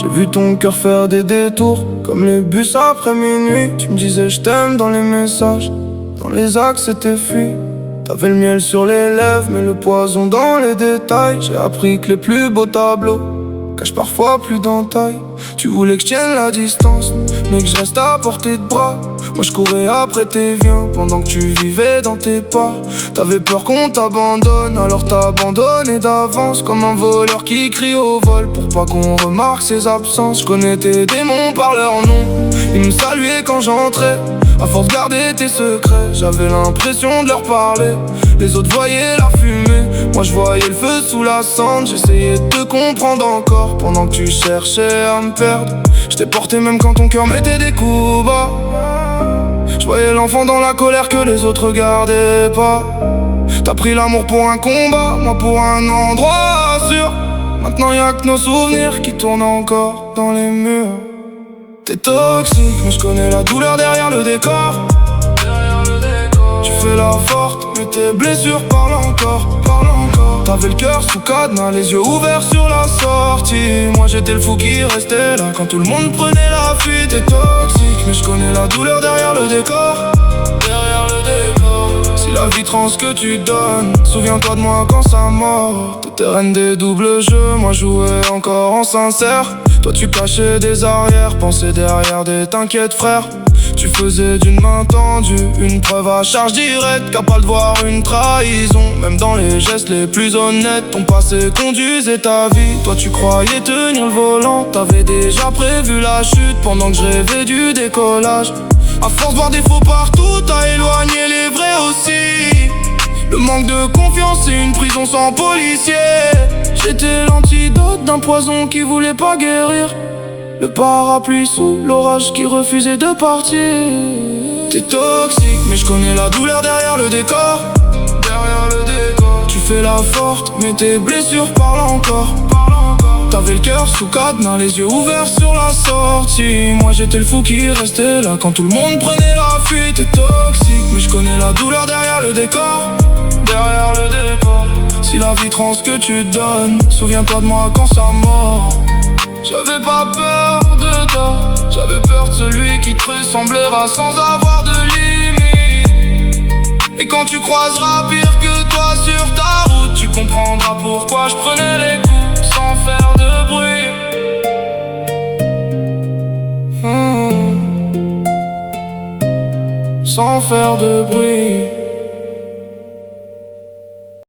J'ai vu ton cœur faire des détours, comme les bus après minuit. Tu me disais je t'aime dans les messages, dans les actes c'était fui. T'avais le miel sur les lèvres, mais le poison dans les détails. J'ai appris que les plus beaux tableaux cachent parfois plus d'entailles. Tu voulais que je tienne la distance, mais que je reste à portée de bras. Moi je courais après tes viens pendant que tu vivais dans tes pas. T'avais peur qu'on t'abandonne, alors t'as abandonné d'avance. Comme un voleur qui crie au vol pour pas qu'on remarque ses absences. Je connais tes démons par leur nom, ils me saluaient quand j'entrais. À force de garder tes secrets, j'avais l'impression de leur parler. Les autres voyaient la fumée, moi je voyais le feu sous la cendre. J'essayais de te comprendre encore pendant que tu cherchais à me perdre. Je t'ai porté même quand ton cœur mettait des coups bas. Je voyais l'enfant dans la colère que les autres regardaient pas. T'as pris l'amour pour un combat, moi pour un endroit sûr. Maintenant y'a que nos souvenirs qui tournent encore dans les murs. T'es toxique, mais je connais la douleur derrière le décor. Tu fais la forte, mais tes blessures parlent encore. T'avais le cœur sous cadenas, les yeux ouverts sur la sortie. Moi j'étais le fou qui restait là quand tout le monde prenait la fuite. T'es toxique, mais je connais la douleur derrière le décor. Si la vie trans que tu donnes, souviens-toi de moi quand ça mord. T'étais reine des doubles jeux, moi jouais encore en sincère. Toi tu cachais des arrières, pensais derrière des t'inquiète frère. Tu faisais d'une main tendue une preuve à charge directe, capable de voir une trahison. Même dans les gestes les plus honnêtes, ton passé conduisait ta vie. Toi tu croyais tenir le volant, t'avais déjà prévu la chute pendant que je rêvais du décollage. À force de voir des faux partout, t'as éloigné les vrais aussi. Le manque de confiance, c'est une prison sans policier. J'étais l'antidote d'un poison qui voulait pas guérir. Le parapluie sous l'orage qui refusait de partir. T'es toxique, mais je connais la douleur derrière le décor. Tu fais la forte, mais tes blessures parlent encore. T'avais le cœur sous cadenas, les yeux ouverts sur la sortie. Moi j'étais le fou qui restait là quand tout le monde prenait la fuite. T'es toxique, mais je connais la douleur derrière le décor. Si la vie trans que tu donnes, souviens-toi de moi quand ça mord. J'avais pas peur de toi, j'avais peur de celui qui te ressemblera sans avoir de limite. Et quand tu croiseras pire que toi sur ta route, tu comprendras pourquoi je prenais les coups sans faire de bruit. Sans faire de bruit.